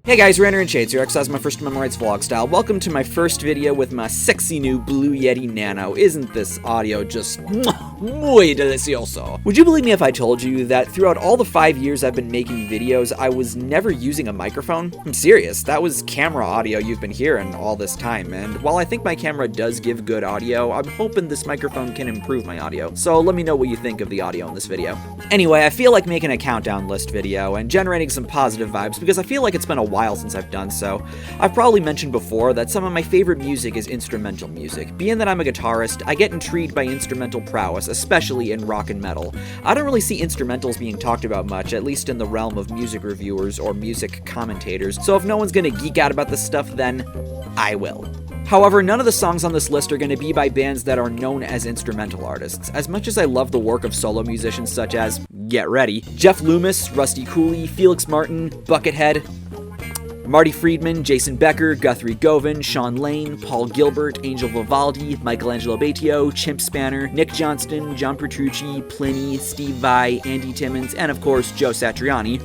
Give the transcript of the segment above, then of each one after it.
Hey guys, RanterInShades here, exercise my first memorize vlog style. Welcome to my first video with my sexy new Blue Yeti Nano. Isn't this audio just muy delicioso? Would you believe me if I told you that throughout all the 5 years I've been making videos, I was never using a microphone? I'm serious, that was camera audio you've been hearing all this time, and while I think my camera does give good audio, I'm hoping this microphone can improve my audio. So let me know what you think of the audio in this video. Anyway, I feel like making a countdown list video and generating some positive vibes because I feel like it's been a while since I've done so. I've probably mentioned before that some of my favorite music is instrumental music. Being that I'm a guitarist, I get intrigued by instrumental prowess, especially in rock and metal. I don't really see instrumentals being talked about much, at least in the realm of music reviewers or music commentators, so if no one's gonna geek out about this stuff, then I will. However, none of the songs on this list are going to be by bands that are known as instrumental artists. As much as I love the work of solo musicians such as, get ready, Jeff Loomis, Rusty Cooley, Felix Martin, Buckethead, Marty Friedman, Jason Becker, Guthrie Govan, Sean Lane, Paul Gilbert, Angel Vivaldi, Michelangelo Batio, Chimp Spanner, Nick Johnston, John Petrucci, Pliny, Steve Vai, Andy Timmons, and of course Joe Satriani,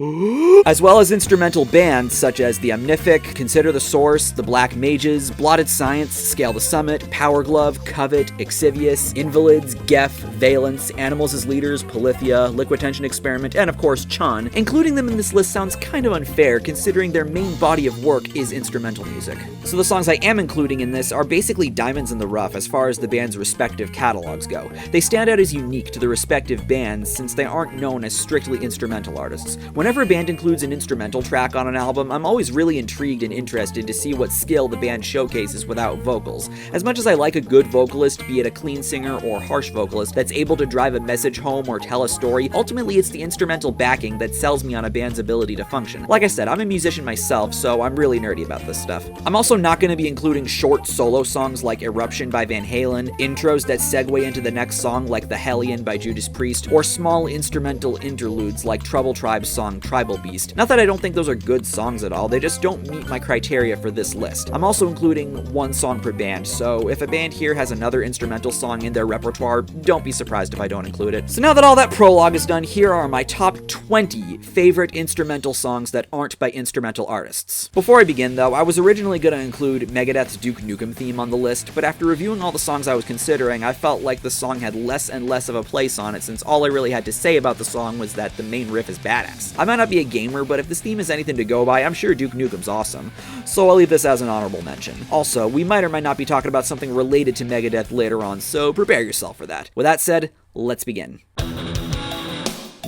as well as instrumental bands such as The Omnific, Consider the Source, The Black Mages, Blotted Science, Scale the Summit, Power Glove, Covet, Exvius, Invalids, Geff, Valence, Animals as Leaders, Polyphia, Liquid Tension Experiment, and of course Chun. Including them in this list sounds kind of unfair considering their main body of work is instrumental music. So the songs I am including in this are basically diamonds in the rough as far as the band's respective catalogs go. They stand out as unique to the respective bands since they aren't known as strictly instrumental artists. Whenever a band includes an instrumental track on an album, I'm always really intrigued and interested to see what skill the band showcases without vocals. As much as I like a good vocalist, be it a clean singer or harsh vocalist, that's able to drive a message home or tell a story, ultimately it's the instrumental backing that sells me on a band's ability to function. Like I said, I'm a musician myself, so I'm really nerdy about this stuff. I'm also not going to be including short solo songs like Eruption by Van Halen, intros that segue into the next song like The Hellion by Judas Priest, or small instrumental interludes like Trouble Tribe's song Tribal Beast. Not that I don't think those are good songs at all, they just don't meet my criteria for this list. I'm also including one song per band, so if a band here has another instrumental song in their repertoire, don't be surprised if I don't include it. So now that all that prologue is done, here are my top 20 favorite instrumental songs that aren't by instrumental artists. Before I begin though, I was originally going to include Megadeth's Duke Nukem theme on the list, but after reviewing all the songs I was considering, I felt like the song had less and less of a place on it since all I really had to say about the song was that the main riff is badass. I might not be a gamer, but if this theme is anything to go by, I'm sure Duke Nukem's awesome, so I'll leave this as an honorable mention. Also, we might or might not be talking about something related to Megadeth later on, so prepare yourself for that. With that said, let's begin.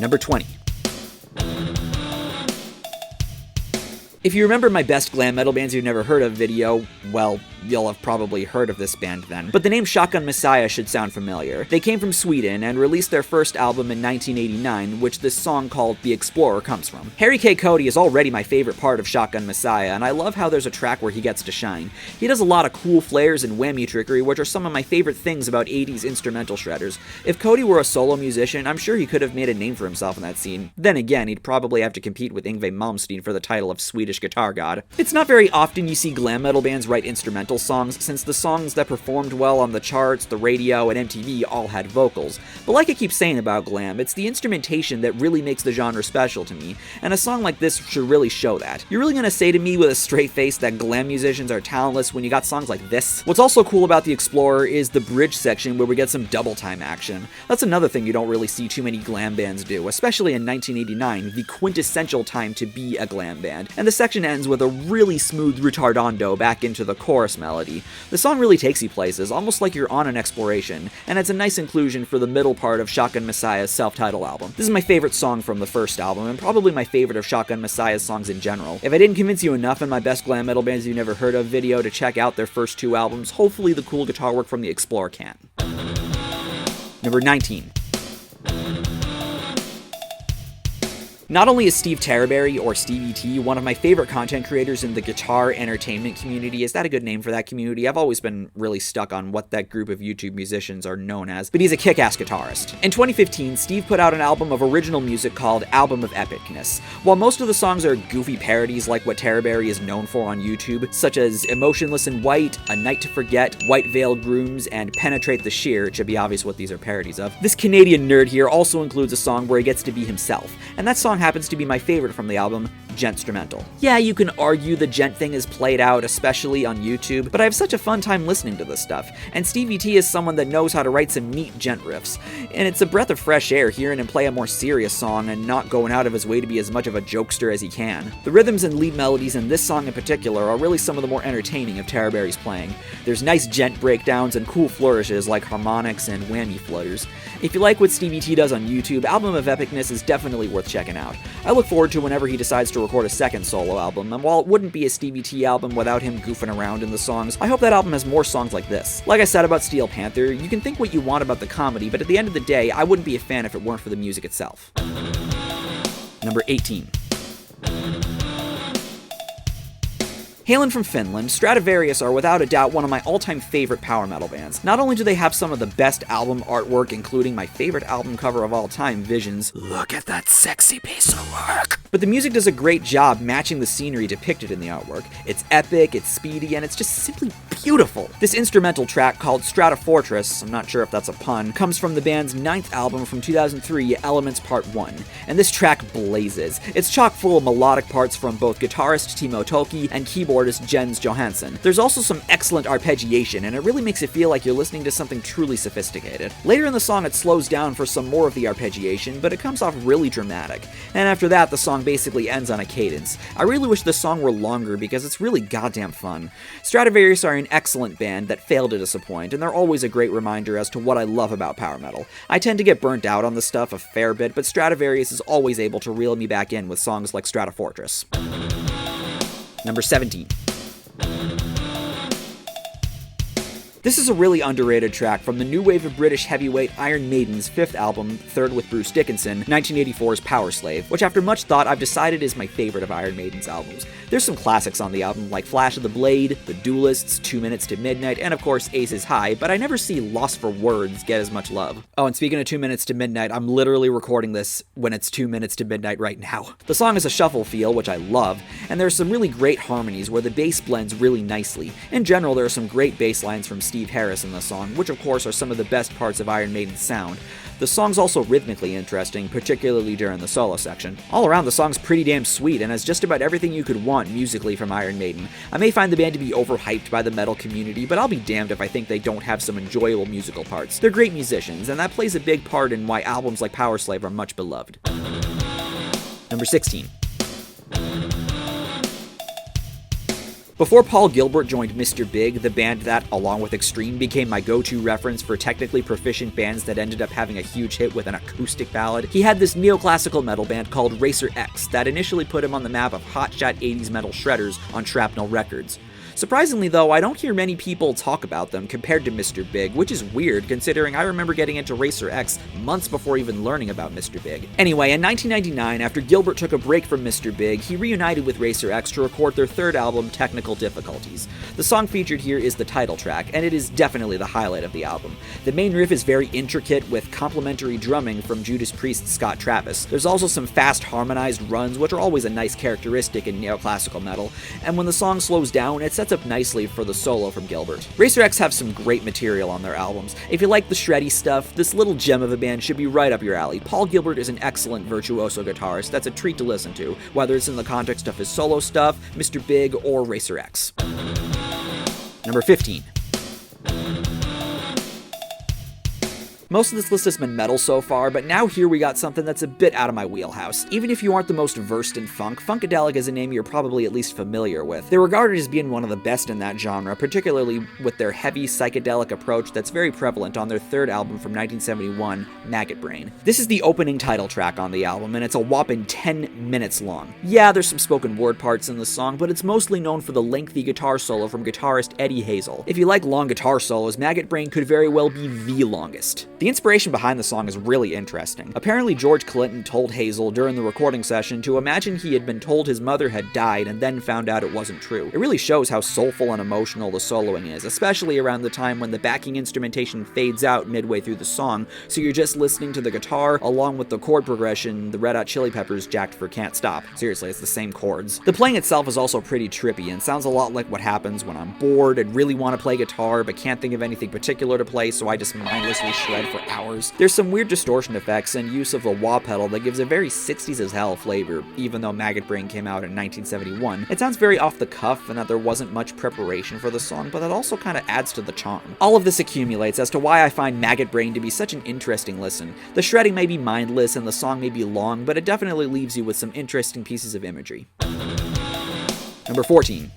Number 20. If you remember my best glam metal bands you've never heard of video, well, you'll have probably heard of this band then. But the name Shotgun Messiah should sound familiar. They came from Sweden and released their first album in 1989, which this song called The Explorer comes from. Harry K. Cody is already my favorite part of Shotgun Messiah, and I love how there's a track where he gets to shine. He does a lot of cool flares and whammy trickery, which are some of my favorite things about 80s instrumental shredders. If Cody were a solo musician, I'm sure he could have made a name for himself in that scene. Then again, he'd probably have to compete with Yngwie Malmsteen for the title of Swedish guitar god. It's not very often you see glam metal bands write instrumental songs, since the songs that performed well on the charts, the radio, and MTV all had vocals. But like I keep saying about glam, it's the instrumentation that really makes the genre special to me, and a song like this should really show that. You're really gonna say to me with a straight face that glam musicians are talentless when you got songs like this? What's also cool about The Explorer is the bridge section where we get some double time action. That's another thing you don't really see too many glam bands do, especially in 1989, the quintessential time to be a glam band. And the section ends with a really smooth retardando back into the chorus melody. The song really takes you places, almost like you're on an exploration, and it's a nice inclusion for the middle part of Shotgun Messiah's self-titled album. This is my favorite song from the first album, and probably my favorite of Shotgun Messiah's songs in general. If I didn't convince you enough in my best glam metal bands you've never heard of video to check out their first two albums, hopefully the cool guitar work from The Explorer can. Number 19. Not only is Steve Terraberry, or Stevie T, one of my favorite content creators in the guitar entertainment community. Is that a good name for that community? I've always been really stuck on what that group of YouTube musicians are known as, but he's a kick-ass guitarist. In 2015, Steve put out an album of original music called Album of Epicness. While most of the songs are goofy parodies like what Terraberry is known for on YouTube, such as Emotionless in White, A Night to Forget, White Veiled Grooms, and Penetrate the Sheer, it should be obvious what these are parodies of, this Canadian nerd here also includes a song where he gets to be himself, and that song happens to be my favorite from the album, Genstrumental. Yeah, you can argue the gent thing is played out, especially on YouTube, but I have such a fun time listening to this stuff, and Stevie T is someone that knows how to write some neat gent riffs, and it's a breath of fresh air hearing him play a more serious song and not going out of his way to be as much of a jokester as he can. The rhythms and lead melodies in this song in particular are really some of the more entertaining of Tara Berry's playing. There's nice gent breakdowns and cool flourishes like harmonics and whammy flutters. If you like what Stevie T does on YouTube, Album of Epicness is definitely worth checking out. I look forward to whenever he decides to record a second solo album, and while it wouldn't be a Stevie T album without him goofing around in the songs, I hope that album has more songs like this. Like I said about Steel Panther, you can think what you want about the comedy, but at the end of the day, I wouldn't be a fan if it weren't for the music itself. Number 18. Hailing from Finland, Stratovarius are without a doubt one of my all-time favorite power metal bands. Not only do they have some of the best album artwork, including my favorite album cover of all time, Visions, look at that sexy piece of work, but the music does a great job matching the scenery depicted in the artwork. It's epic, it's speedy, and it's just simply beautiful. This instrumental track called Stratofortress, I'm not sure if that's a pun, comes from the band's 9th album from 2003, Elements Part 1, and this track blazes. It's chock full of melodic parts from both guitarist Timo Tolkki and keyboardist Jens Johansson. There's also some excellent arpeggiation, and it really makes it feel like you're listening to something truly sophisticated. Later in the song it slows down for some more of the arpeggiation, but it comes off really dramatic, and after that the song basically ends on a cadence. I really wish this song were longer because it's really goddamn fun. Stratovarius are an excellent band that failed to disappoint, and they're always a great reminder as to what I love about power metal. I tend to get burnt out on this stuff a fair bit, but Stratovarius is always able to reel me back in with songs like Stratofortress. Number 17. This is a really underrated track from the new wave of British heavyweight Iron Maiden's 5th album, Third with Bruce Dickinson, 1984's Power Slave, which after much thought I've decided is my favorite of Iron Maiden's albums. There's some classics on the album like Flash of the Blade, The Duelists, 2 Minutes to Midnight, and of course Ace is High, but I never see Lost for Words get as much love. Oh, and speaking of 2 Minutes to Midnight, I'm literally recording this when it's 2 minutes to midnight right now. The song has a shuffle feel, which I love, and there's some really great harmonies where the bass blends really nicely. In general, there are some great bass lines from Steve Harris in the song, which of course are some of the best parts of Iron Maiden's sound. The song's also rhythmically interesting, particularly during the solo section. All around, the song's pretty damn sweet and has just about everything you could want musically from Iron Maiden. I may find the band to be overhyped by the metal community, but I'll be damned if I think they don't have some enjoyable musical parts. They're great musicians, and that plays a big part in why albums like Power Slave are much beloved. Number 16. Before Paul Gilbert joined Mr. Big, the band that, along with Extreme, became my go-to reference for technically proficient bands that ended up having a huge hit with an acoustic ballad, he had this neoclassical metal band called Racer X that initially put him on the map of hotshot 80s metal shredders on Shrapnel Records. Surprisingly though, I don't hear many people talk about them compared to Mr. Big, which is weird considering I remember getting into Racer X months before even learning about Mr. Big. Anyway, in 1999, after Gilbert took a break from Mr. Big, he reunited with Racer X to record their 3rd album, Technical Difficulties. The song featured here is the title track, and it is definitely the highlight of the album. The main riff is very intricate with complementary drumming from Judas Priest's Scott Travis. There's also some fast harmonized runs, which are always a nice characteristic in neoclassical metal, and when the song slows down, it sets up nicely for the solo from Gilbert. Racer X have some great material on their albums. If you like the shreddy stuff, this little gem of a band should be right up your alley. Paul Gilbert is an excellent virtuoso guitarist that's a treat to listen to, whether it's in the context of his solo stuff, Mr. Big, or Racer X. Number 15. Most of this list has been metal so far, but now here we got something that's a bit out of my wheelhouse. Even if you aren't the most versed in funk, Funkadelic is a name you're probably at least familiar with. They're regarded as being one of the best in that genre, particularly with their heavy psychedelic approach that's very prevalent on their 3rd album from 1971, Maggot Brain. This is the opening title track on the album, and it's a whopping 10 minutes long. Yeah, there's some spoken word parts in the song, but it's mostly known for the lengthy guitar solo from guitarist Eddie Hazel. If you like long guitar solos, Maggot Brain could very well be the longest. The inspiration behind the song is really interesting. Apparently George Clinton told Hazel during the recording session to imagine he had been told his mother had died and then found out it wasn't true. It really shows how soulful and emotional the soloing is, especially around the time when the backing instrumentation fades out midway through the song, so you're just listening to the guitar along with the chord progression the Red Hot Chili Peppers jacked for Can't Stop. Seriously, it's the same chords. The playing itself is also pretty trippy and sounds a lot like what happens when I'm bored and really want to play guitar but can't think of anything particular to play, so I just mindlessly shred head for hours. There's some weird distortion effects and use of a wah pedal that gives a very 60s as hell flavor, even though Maggot Brain came out in 1971. It sounds very off the cuff and that there wasn't much preparation for the song, but that also kind of adds to the charm. All of this accumulates as to why I find Maggot Brain to be such an interesting listen. The shredding may be mindless and the song may be long, but it definitely leaves you with some interesting pieces of imagery. Number 14.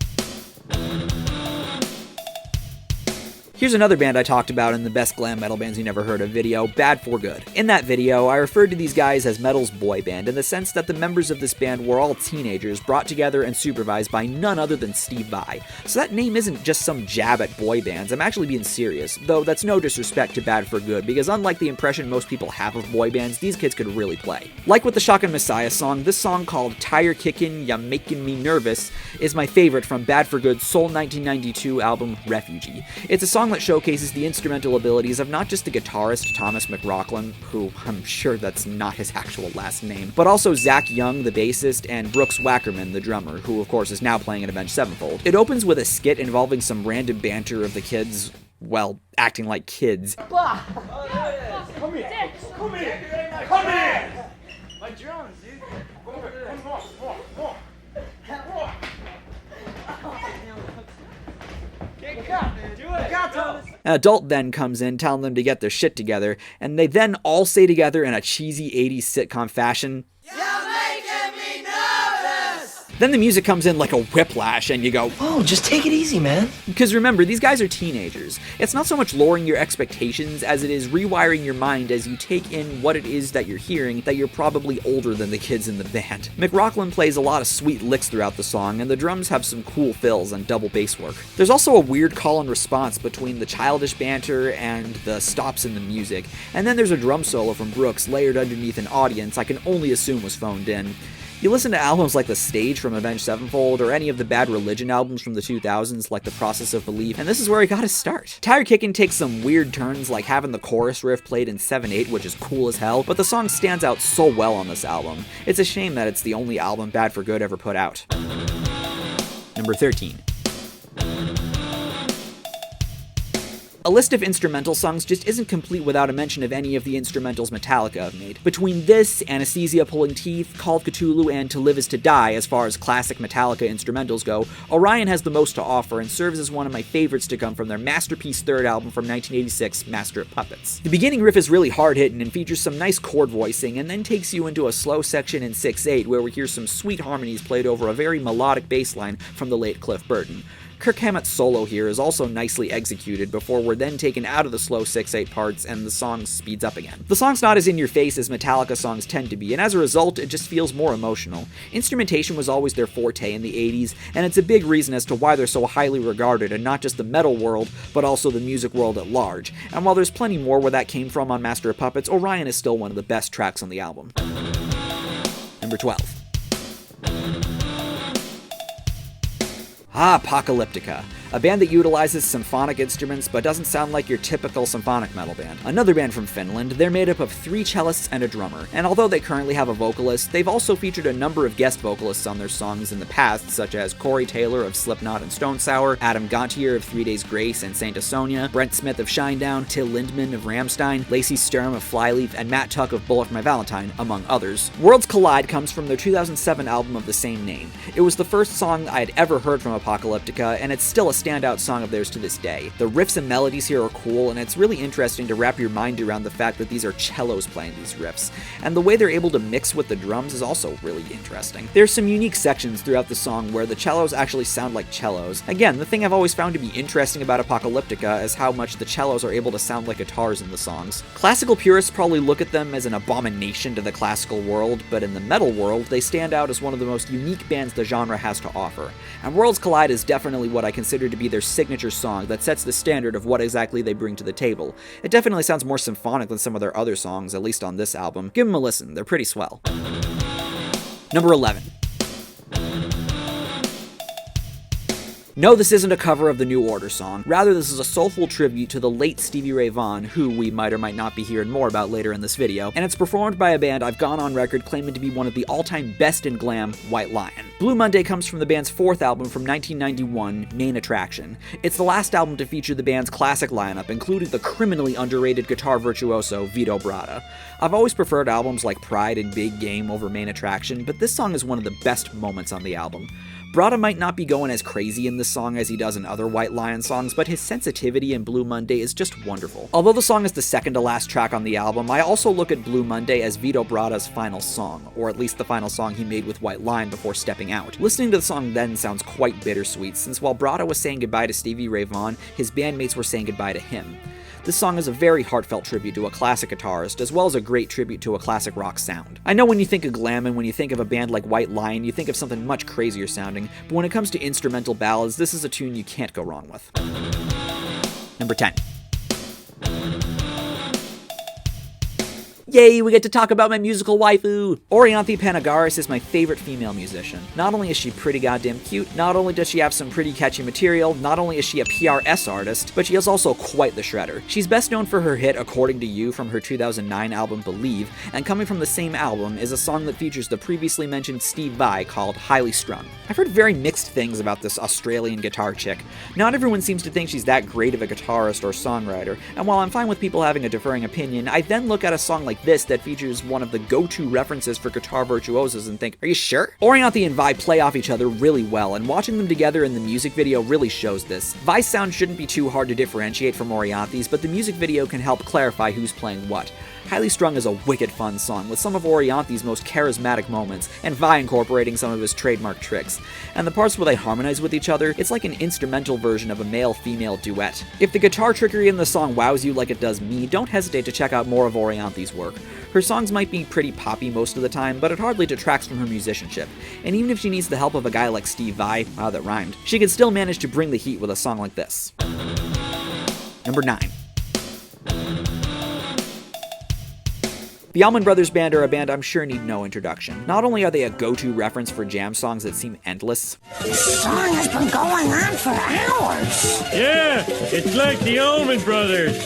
Here's another band I talked about in the Best Glam Metal Bands You Never Heard Of video, Bad for Good. In that video, I referred to these guys as metal's boy band in the sense that the members of this band were all teenagers brought together and supervised by none other than Steve Vai. So that name isn't just some jab at boy bands, I'm actually being serious, though that's no disrespect to Bad for Good, because unlike the impression most people have of boy bands, these kids could really play. Like with the Shotgun Messiah song, this song called Tire Kickin' Ya Makin' Me Nervous is my favorite from Bad for Good's Soul 1992 album, Refugee. It's a song that showcases the instrumental abilities of not just the guitarist Thomas McRocklin, who I'm sure that's not his actual last name, but also Zach Young, the bassist, and Brooks Wackerman, the drummer, who of course is now playing in Avenged Sevenfold. It opens with a skit involving some random banter of the kids, well, acting like kids. Come here! Come here! Come here! My drums, dude! Come on! An adult then comes in telling them to get their shit together, and they then all say together in a cheesy 80s sitcom fashion, then the music comes in like a whiplash, and you go, "Oh, just take it easy, man." Because remember, these guys are teenagers. It's not so much lowering your expectations as it is rewiring your mind as you take in what it is that you're hearing, that you're probably older than the kids in the band. McRocklin plays a lot of sweet licks throughout the song, and the drums have some cool fills and double bass work. There's also a weird call and response between the childish banter and the stops in the music, and then there's a drum solo from Brooks layered underneath an audience I can only assume was phoned in. You listen to albums like The Stage from Avenged Sevenfold, or any of the Bad Religion albums from the 2000s like The Process of Belief, and this is where he got his start. Tire Kickin' takes some weird turns, like having the chorus riff played in 7/8, which is cool as hell, but the song stands out so well on this album. It's a shame that it's the only album Bad for Good ever put out. Number 13. A list of instrumental songs just isn't complete without a mention of any of the instrumentals Metallica have made. Between this, Anesthesia Pulling Teeth, Call of Cthulhu, and To Live Is To Die, as far as classic Metallica instrumentals go, Orion has the most to offer and serves as one of my favorites to come from their masterpiece third album from 1986, Master of Puppets. The beginning riff is really hard-hitting and features some nice chord voicing, and then takes you into a slow section in 6/8 where we hear some sweet harmonies played over a very melodic bass line from the late Cliff Burton. Kirk Hammett's solo here is also nicely executed before we're then taken out of the slow 6/8 parts and the song speeds up again. The song's not as in your face as Metallica songs tend to be, and as a result, it just feels more emotional. Instrumentation was always their forte in the 80s, and it's a big reason as to why they're so highly regarded in not just the metal world, but also the music world at large. And while there's plenty more where that came from on Master of Puppets, Orion is still one of the best tracks on the album. Number 12. Apocalyptica, a band that utilizes symphonic instruments but doesn't sound like your typical symphonic metal band. Another band from Finland, they're made up of 3 cellists and a drummer, and although they currently have a vocalist, they've also featured a number of guest vocalists on their songs in the past, such as Corey Taylor of Slipknot and Stone Sour, Adam Gontier of 3 Days Grace and Saint Asonia, Brent Smith of Shinedown, Till Lindemann of Rammstein, Lacey Sturm of Flyleaf, and Matt Tuck of Bullet for My Valentine, among others. Worlds Collide comes from their 2007 album of the same name. It was the first song I had ever heard from Apocalyptica, and it's still a standout song of theirs to this day. The riffs and melodies here are cool, and it's really interesting to wrap your mind around the fact that these are cellos playing these riffs, and the way they're able to mix with the drums is also really interesting. There's some unique sections throughout the song where the cellos actually sound like cellos. Again, the thing I've always found to be interesting about Apocalyptica is how much the cellos are able to sound like guitars in the songs. Classical purists probably look at them as an abomination to the classical world, but in the metal world, they stand out as one of the most unique bands the genre has to offer. And Worlds Collide is definitely what I consider to be their signature song that sets the standard of what exactly they bring to the table. It definitely sounds more symphonic than some of their other songs, at least on this album. Give them a listen, they're pretty swell. Number 11. No, this isn't a cover of the New Order song. Rather, this is a soulful tribute to the late Stevie Ray Vaughan, who we might or might not be hearing more about later in this video, and it's performed by a band I've gone on record claiming to be one of the all-time best in glam, White Lion. Blue Monday comes from the band's fourth album from 1991, Main Attraction. It's the last album to feature the band's classic lineup, including the criminally underrated guitar virtuoso Vito Bratta. I've always preferred albums like Pride and Big Game over Main Attraction, but this song is one of the best moments on the album. Bratta might not be going as crazy in this song as he does in other White Lion songs, but his sensitivity in Blue Monday is just wonderful. Although the song is the second to last track on the album, I also look at Blue Monday as Vito Bratta's final song, or at least the final song he made with White Lion before stepping out. Listening to the song then sounds quite bittersweet, since while Bratta was saying goodbye to Stevie Ray Vaughan, his bandmates were saying goodbye to him. This song is a very heartfelt tribute to a classic guitarist, as well as a great tribute to a classic rock sound. I know when you think of glam and when you think of a band like White Lion, you think of something much crazier sounding, but when it comes to instrumental ballads, this is a tune you can't go wrong with. Number 10. Yay, we get to talk about my musical waifu! Orianthi Panagaris is my favorite female musician. Not only is she pretty goddamn cute, not only does she have some pretty catchy material, not only is she a PRS artist, but she is also quite the shredder. She's best known for her hit According to You from her 2009 album Believe, and coming from the same album is a song that features the previously mentioned Steve Vai called Highly Strung. I've heard very mixed things about this Australian guitar chick. Not everyone seems to think she's that great of a guitarist or songwriter, and while I'm fine with people having a differing opinion, I then look at a song like this that features one of the go-to references for guitar virtuosos and think, are you sure? Orianthi and Vai play off each other really well, and watching them together in the music video really shows this. Vai's sound shouldn't be too hard to differentiate from Orianthi's, but the music video can help clarify who's playing what. Highly Strung is a wicked fun song, with some of Orianthi's most charismatic moments, and Vai incorporating some of his trademark tricks. And the parts where they harmonize with each other, it's like an instrumental version of a male-female duet. If the guitar trickery in the song wows you like it does me, don't hesitate to check out more of Orianthi's work. Her songs might be pretty poppy most of the time, but it hardly detracts from her musicianship. And even if she needs the help of a guy like Steve Vai, wow that rhymed, she can still manage to bring the heat with a song like this. Number 9. The Allman Brothers Band are a band I'm sure need no introduction. Not only are they a go-to reference for jam songs that seem endless. This song has been going on for hours. Yeah, it's like the Allman Brothers.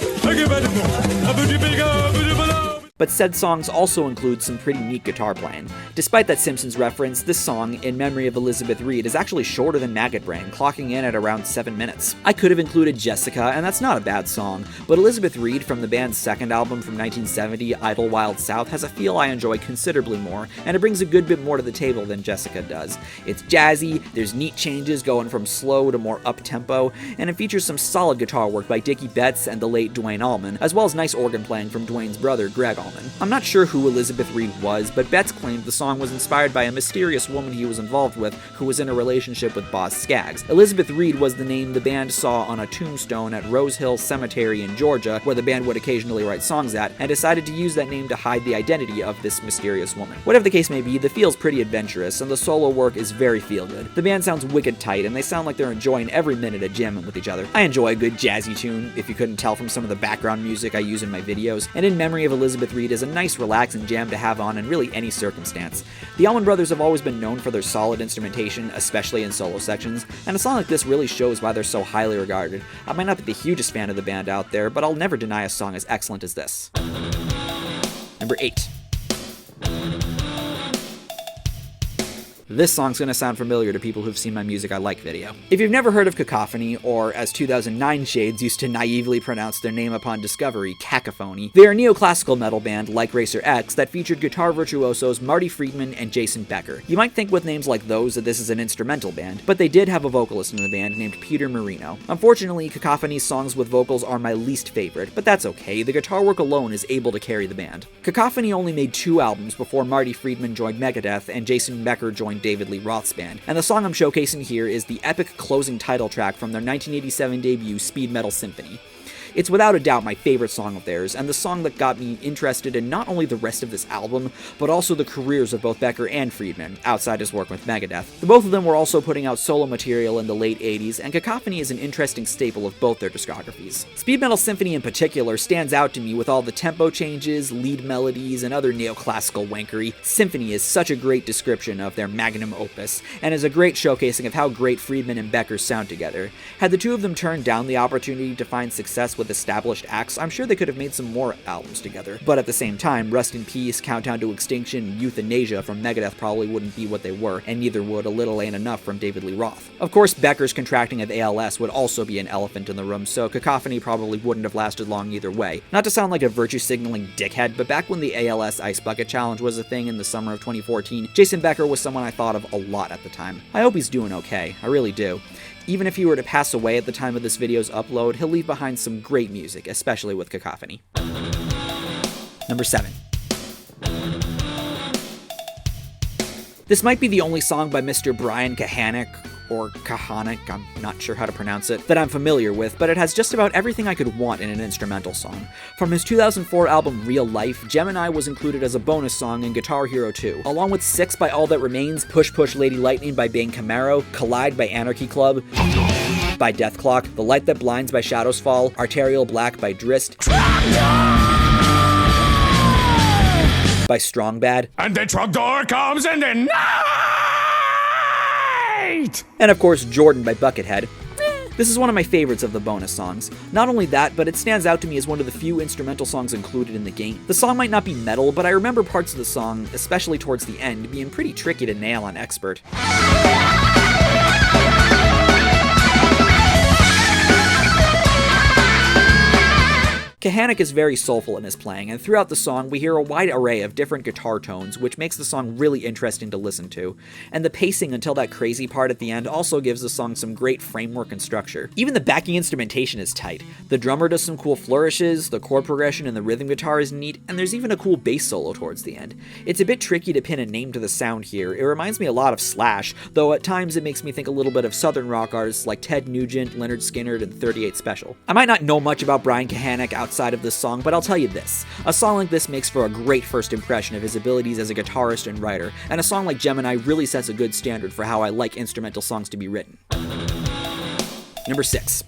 But said songs also include some pretty neat guitar playing. Despite that Simpsons reference, this song, In Memory of Elizabeth Reed, is actually shorter than Maggot Brain, clocking in at around 7 minutes. I could have included Jessica, and that's not a bad song, but Elizabeth Reed from the band's second album from 1970, Idlewild South, has a feel I enjoy considerably more, and it brings a good bit more to the table than Jessica does. It's jazzy, there's neat changes going from slow to more up-tempo, and it features some solid guitar work by Dickie Betts and the late Duane Allman, as well as nice organ playing from Duane's brother, Greg Allman. I'm not sure who Elizabeth Reed was, but Betts claimed the song was inspired by a mysterious woman he was involved with who was in a relationship with Boz Scaggs. Elizabeth Reed was the name the band saw on a tombstone at Rose Hill Cemetery in Georgia, where the band would occasionally write songs at, and decided to use that name to hide the identity of this mysterious woman. Whatever the case may be, the feel's pretty adventurous, and the solo work is very feel-good. The band sounds wicked tight, and they sound like they're enjoying every minute of jamming with each other. I enjoy a good jazzy tune, if you couldn't tell from some of the background music I use in my videos, and In Memory of Elizabeth Reed is a nice relaxing jam to have on in really any circumstance. The Allman Brothers have always been known for their solid instrumentation, especially in solo sections, and a song like this really shows why they're so highly regarded. I might not be the hugest fan of the band out there, but I'll never deny a song as excellent as this. Number 8. This song's gonna sound familiar to people who've seen my Music I Like video. If you've never heard of Cacophony, or as 2009 Shades used to naively pronounce their name upon discovery, Cacophony, they're a neoclassical metal band like Racer X that featured guitar virtuosos Marty Friedman and Jason Becker. You might think with names like those that this is an instrumental band, but they did have a vocalist in the band named Peter Marino. Unfortunately, Cacophony's songs with vocals are my least favorite, but that's okay, the guitar work alone is able to carry the band. Cacophony only made 2 albums before Marty Friedman joined Megadeth and Jason Becker joined David Lee Roth's band, and the song I'm showcasing here is the epic closing title track from their 1987 debut Speed Metal Symphony. It's without a doubt my favorite song of theirs, and the song that got me interested in not only the rest of this album, but also the careers of both Becker and Friedman, outside his work with Megadeth. The both of them were also putting out solo material in the late 80s, and Cacophony is an interesting staple of both their discographies. Speed Metal Symphony in particular stands out to me with all the tempo changes, lead melodies, and other neoclassical wankery. Symphony is such a great description of their magnum opus, and is a great showcasing of how great Friedman and Becker sound together. Had the two of them turned down the opportunity to find success with established acts, I'm sure they could have made some more albums together. But at the same time, Rust in Peace, Countdown to Extinction, and Euthanasia from Megadeth probably wouldn't be what they were, and neither would A Little Ain't Enough from David Lee Roth. Of course, Becker's contracting of ALS would also be an elephant in the room, so Cacophony probably wouldn't have lasted long either way. Not to sound like a virtue-signaling dickhead, but back when the ALS Ice Bucket Challenge was a thing in the summer of 2014, Jason Becker was someone I thought of a lot at the time. I hope he's doing okay, I really do. Even if he were to pass away at the time of this video's upload, he'll leave behind some great music, especially with Cacophony. Number 7. This might be the only song by Mr. Brian Kahanick, or Kahanick, I'm not sure how to pronounce it, that I'm familiar with, but it has just about everything I could want in an instrumental song. From his 2004 album Real Life, Gemini was included as a bonus song in Guitar Hero 2, along with 6 by All That Remains, Push Push Lady Lightning by Bane Camaro, Collide by Anarchy Club, by Deathclock, The Light That Blinds by Shadows Fall, Arterial Black by Drist, by Strong Bad, And the truck door comes in the night! and of course Jordan by Buckethead. This is one of my favorites of the bonus songs. Not only that, but it stands out to me as one of the few instrumental songs included in the game. The song might not be metal, but I remember parts of the song, especially towards the end, being pretty tricky to nail on expert. Kahanick is very soulful in his playing, and throughout the song we hear a wide array of different guitar tones, which makes the song really interesting to listen to. And the pacing until that crazy part at the end also gives the song some great framework and structure. Even the backing instrumentation is tight. The drummer does some cool flourishes, the chord progression and the rhythm guitar is neat, and there's even a cool bass solo towards the end. It's a bit tricky to pin a name to the sound here. It reminds me a lot of Slash, though at times it makes me think a little bit of southern rock artists like Ted Nugent, Leonard Skinner, and 38 Special. I might not know much about Brian Kahanick outside of this song, but I'll tell you this. A song like this makes for a great first impression of his abilities as a guitarist and writer, and a song like Gemini really sets a good standard for how I like instrumental songs to be written. Number 6.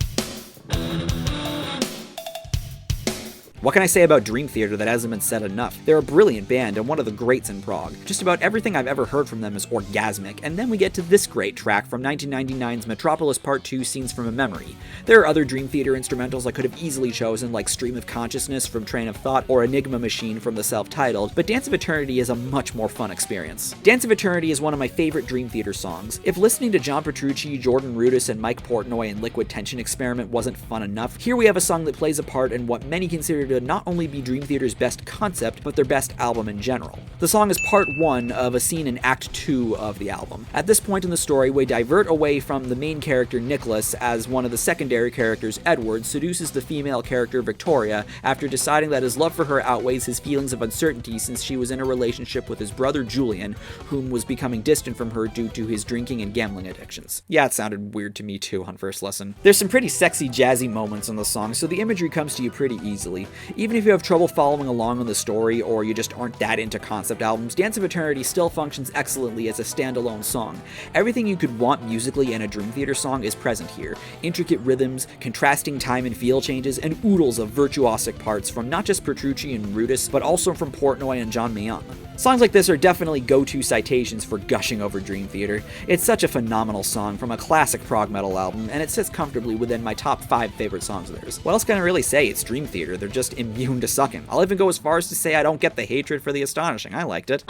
What can I say about Dream Theater that hasn't been said enough? They're a brilliant band and one of the greats in prog. Just about everything I've ever heard from them is orgasmic, and then we get to this great track from 1999's Metropolis Part 2 Scenes from a Memory. There are other Dream Theater instrumentals I could have easily chosen, like Stream of Consciousness from Train of Thought or Enigma Machine from the self-titled, but Dance of Eternity is a much more fun experience. Dance of Eternity is one of my favorite Dream Theater songs. If listening to John Petrucci, Jordan Rudess, and Mike Portnoy in Liquid Tension Experiment wasn't fun enough, here we have a song that plays a part in what many consider to not only be Dream Theater's best concept, but their best album in general. The song is part 1 of a scene in Act 2 of the album. At this point in the story, we divert away from the main character Nicholas as one of the secondary characters, Edward, seduces the female character Victoria after deciding that his love for her outweighs his feelings of uncertainty since she was in a relationship with his brother Julian, whom was becoming distant from her due to his drinking and gambling addictions. Yeah, it sounded weird to me too on first listen. There's some pretty sexy jazzy moments in the song, so the imagery comes to you pretty easily. Even if you have trouble following along on the story or you just aren't that into concept albums, Dance of Eternity still functions excellently as a standalone song. Everything you could want musically in a Dream Theater song is present here. Intricate rhythms, contrasting time and feel changes, and oodles of virtuosic parts from not just Petrucci and Rudess, but also from Portnoy and John Mayung. Songs like this are definitely go-to citations for gushing over Dream Theater. It's such a phenomenal song from a classic prog metal album, and it sits comfortably within my top 5 favorite songs of theirs. What else can I really say? It's Dream Theater. They're just immune to sucking. I'll even go as far as to say I don't get the hatred for the astonishing. I liked it.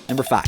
Number 5.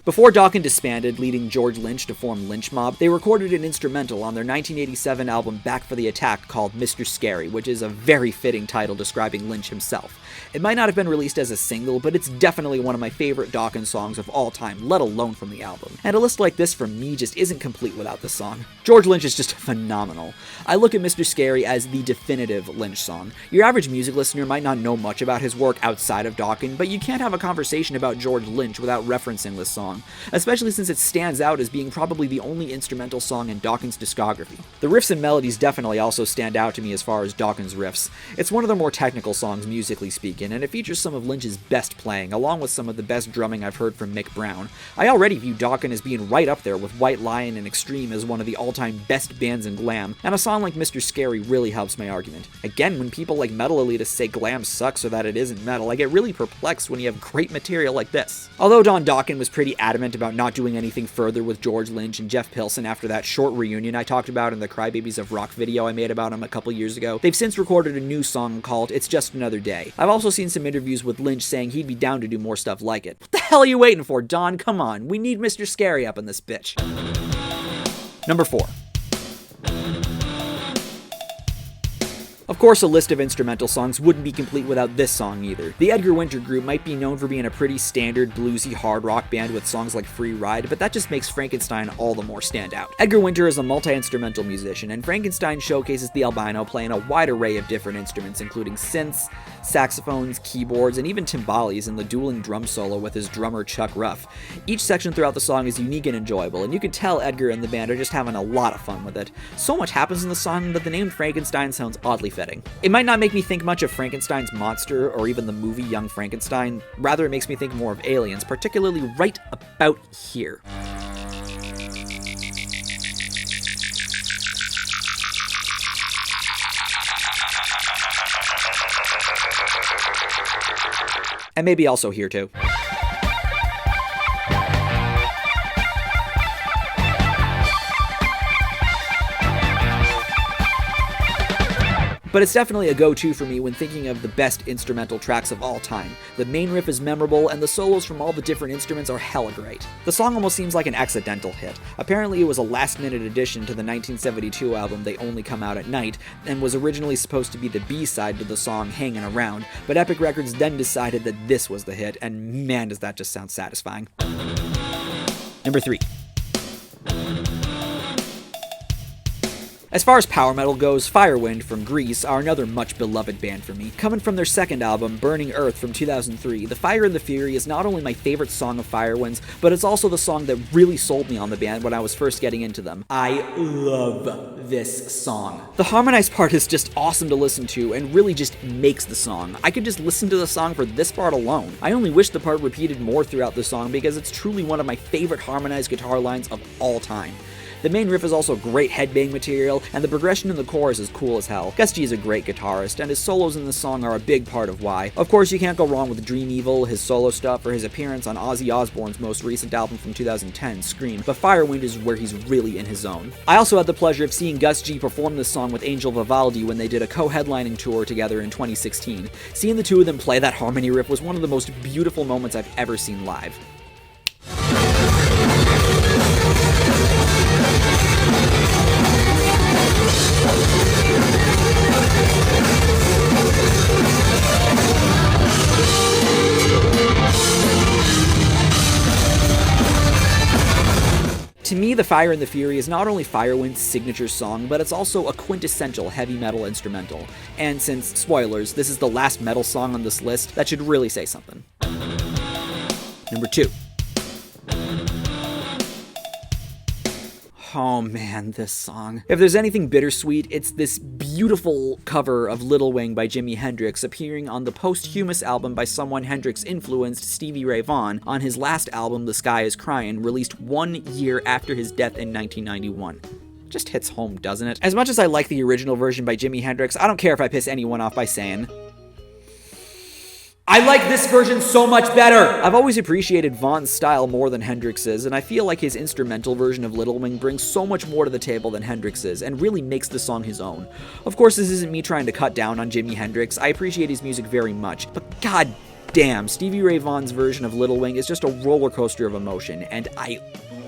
Before Dokken disbanded, leading George Lynch to form Lynch Mob, they recorded an instrumental on their 1987 album Back for the Attack called Mr. Scary, which is a very fitting title describing Lynch himself. It might not have been released as a single, but it's definitely one of my favorite Dokken songs of all time, let alone from the album. And a list like this from me just isn't complete without this song. George Lynch is just phenomenal. I look at Mr. Scary as the definitive Lynch song. Your average music listener might not know much about his work outside of Dokken, but you can't have a conversation about George Lynch without referencing this song. song, especially since it stands out as being probably the only instrumental song in Dawkins' discography. The riffs and melodies definitely also stand out to me as far as Dawkins' riffs. It's one of the more technical songs musically speaking, and it features some of Lynch's best playing, along with some of the best drumming I've heard from Mick Brown. I already view Dawkins as being right up there with White Lion and Extreme as one of the all-time best bands in glam, and a song like Mr. Scary really helps my argument. Again, when people like metal elitists say glam sucks or that it isn't metal, I get really perplexed when you have great material like this. Although Don Dokken was pretty adamant about not doing anything further with George Lynch and Jeff Pilson after that short reunion I talked about in the Crybabies of Rock video I made about him a couple years ago, they've since recorded a new song called It's Just Another Day. I've also seen some interviews with Lynch saying he'd be down to do more stuff like it. What the hell are you waiting for, Don? Come on, we need Mr. Scary up in this bitch. Number 4. Of course, a list of instrumental songs wouldn't be complete without this song either. The Edgar Winter Group might be known for being a pretty standard bluesy hard rock band with songs like Free Ride, but that just makes Frankenstein all the more stand out. Edgar Winter is a multi-instrumental musician, and Frankenstein showcases the albino playing a wide array of different instruments, including synths, saxophones, keyboards, and even timbales in the dueling drum solo with his drummer Chuck Ruff. Each section throughout the song is unique and enjoyable, and you can tell Edgar and the band are just having a lot of fun with it. So much happens in the song that the name Frankenstein sounds oddly fitting. It might not make me think much of Frankenstein's monster or even the movie Young Frankenstein, rather it makes me think more of Aliens, particularly right about here. And maybe also here too. But it's definitely a go-to for me when thinking of the best instrumental tracks of all time. The main riff is memorable, and the solos from all the different instruments are hella great. The song almost seems like an accidental hit. Apparently it was a last-minute addition to the 1972 album They Only Come Out at Night, and was originally supposed to be the B-side to the song Hangin' Around, but Epic Records then decided that this was the hit, and man does that just sound satisfying. Number 3. As far as power metal goes, Firewind from Greece are another much beloved band for me. Coming from their second album, Burning Earth from 2003, The Fire and the Fury is not only my favorite song of Firewind's, but it's also the song that really sold me on the band when I was first getting into them. I love this song. The harmonized part is just awesome to listen to and really just makes the song. I could just listen to the song for this part alone. I only wish the part repeated more throughout the song because it's truly one of my favorite harmonized guitar lines of all time. The main riff is also great headbang material, and the progression in the chorus is cool as hell. Gus G is a great guitarist, and his solos in the song are a big part of why. Of course, you can't go wrong with Dream Evil, his solo stuff, or his appearance on Ozzy Osbourne's most recent album from 2010, Scream, but Firewind is where he's really in his zone. I also had the pleasure of seeing Gus G perform this song with Angel Vivaldi when they did a co-headlining tour together in 2016. Seeing the two of them play that harmony riff was one of the most beautiful moments I've ever seen live. To me, The Fire and the Fury is not only Firewind's signature song, but it's also a quintessential heavy metal instrumental. And since, spoilers, this is the last metal song on this list, that should really say something. Number 2. Oh man, this song. If there's anything bittersweet, it's this beautiful cover of Little Wing by Jimi Hendrix appearing on the posthumous album by someone Hendrix influenced, Stevie Ray Vaughan, on his last album, The Sky Is Crying, released 1 year after his death in 1991. Just hits home, doesn't it? As much as I like the original version by Jimi Hendrix, I don't care if I piss anyone off by saying, I like this version so much better! I've always appreciated Vaughan's style more than Hendrix's, and I feel like his instrumental version of Little Wing brings so much more to the table than Hendrix's, and really makes the song his own. Of course, this isn't me trying to cut down on Jimi Hendrix. I appreciate his music very much, but god damn, Stevie Ray Vaughan's version of Little Wing is just a roller coaster of emotion, and I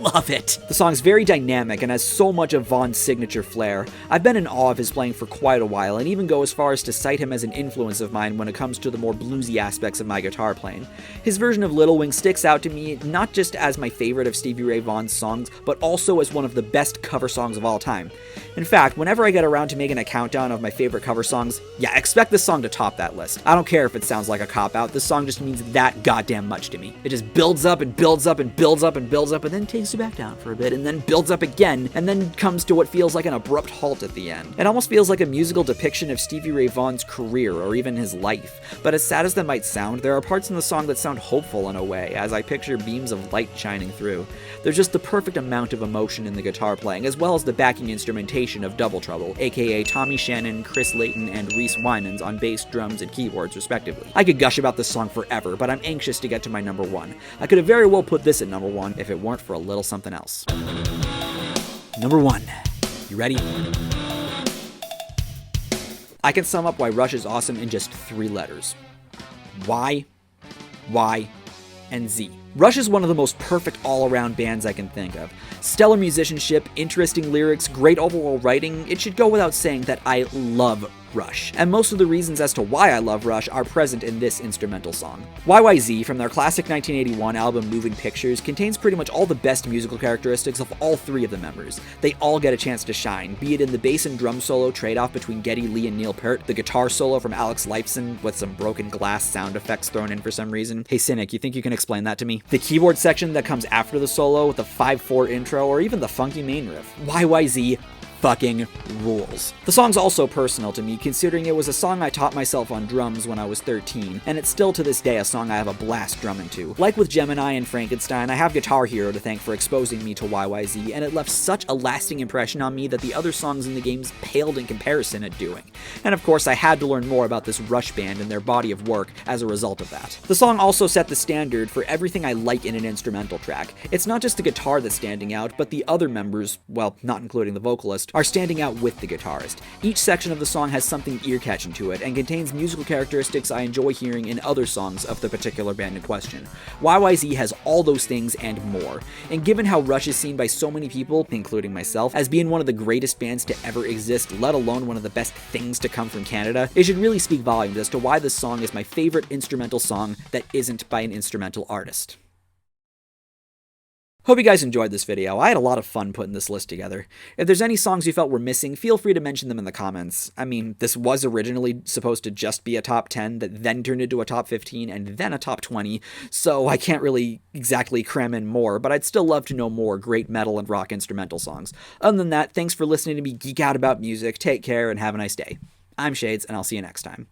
love it. The song's very dynamic and has so much of Vaughn's signature flair. I've been in awe of his playing for quite a while, and even go as far as to cite him as an influence of mine when it comes to the more bluesy aspects of my guitar playing. His version of Little Wing sticks out to me not just as my favorite of Stevie Ray Vaughan's songs, but also as one of the best cover songs of all time. In fact, whenever I get around to making a countdown of my favorite cover songs, yeah, expect this song to top that list. I don't care if it sounds like a cop-out, this song just means that goddamn much to me. It just builds up and builds up and builds up and builds up and then takes you back down for a bit and then builds up again and then comes to what feels like an abrupt halt at the end. It almost feels like a musical depiction of Stevie Ray Vaughan's career or even his life. But as sad as that might sound, there are parts in the song that sound hopeful in a way, as I picture beams of light shining through. There's just the perfect amount of emotion in the guitar playing, as well as the backing instrumentation of Double Trouble, aka Tommy Shannon, Chris Layton, and Reese Winans on bass, drums, and keyboards respectively. I could gush about this song forever, but I'm anxious to get to my number one. I could have very well put this at number one if it weren't for a little something else. Number one. You ready? I can sum up why Rush is awesome in just 3 letters. Y, and Z. Rush is one of the most perfect all-around bands I can think of. Stellar musicianship, interesting lyrics, great overall writing. It should go without saying that I love Rush, and most of the reasons as to why I love Rush are present in this instrumental song. YYZ, from their classic 1981 album Moving Pictures, contains pretty much all the best musical characteristics of all 3 of the members. They all get a chance to shine, be it in the bass and drum solo trade-off between Geddy Lee and Neil Peart, the guitar solo from Alex Lifeson with some broken glass sound effects thrown in for some reason. Hey Cynic, you think you can explain that to me? The keyboard section that comes after the solo with the 5/4 intro, or even the funky main riff. YYZ fucking rules. The song's also personal to me, considering it was a song I taught myself on drums when I was 13, and it's still to this day a song I have a blast drumming to. Like with Gemini and Frankenstein, I have Guitar Hero to thank for exposing me to YYZ, and it left such a lasting impression on me that the other songs in the games paled in comparison at doing. And of course, I had to learn more about this Rush band and their body of work as a result of that. The song also set the standard for everything I like in an instrumental track. It's not just the guitar that's standing out, but the other members, well, not including the vocalist, are standing out with the guitarist. Each section of the song has something ear-catching to it, and contains musical characteristics I enjoy hearing in other songs of the particular band in question. YYZ has all those things and more, and given how Rush is seen by so many people, including myself, as being one of the greatest bands to ever exist, let alone one of the best things to come from Canada, it should really speak volumes as to why this song is my favorite instrumental song that isn't by an instrumental artist. Hope you guys enjoyed this video. I had a lot of fun putting this list together. If there's any songs you felt were missing, feel free to mention them in the comments. I mean, this was originally supposed to just be a top 10 that then turned into a top 15 and then a top 20, so I can't really exactly cram in more, but I'd still love to know more great metal and rock instrumental songs. Other than that, thanks for listening to me geek out about music, take care, and have a nice day. I'm Shades, and I'll see you next time.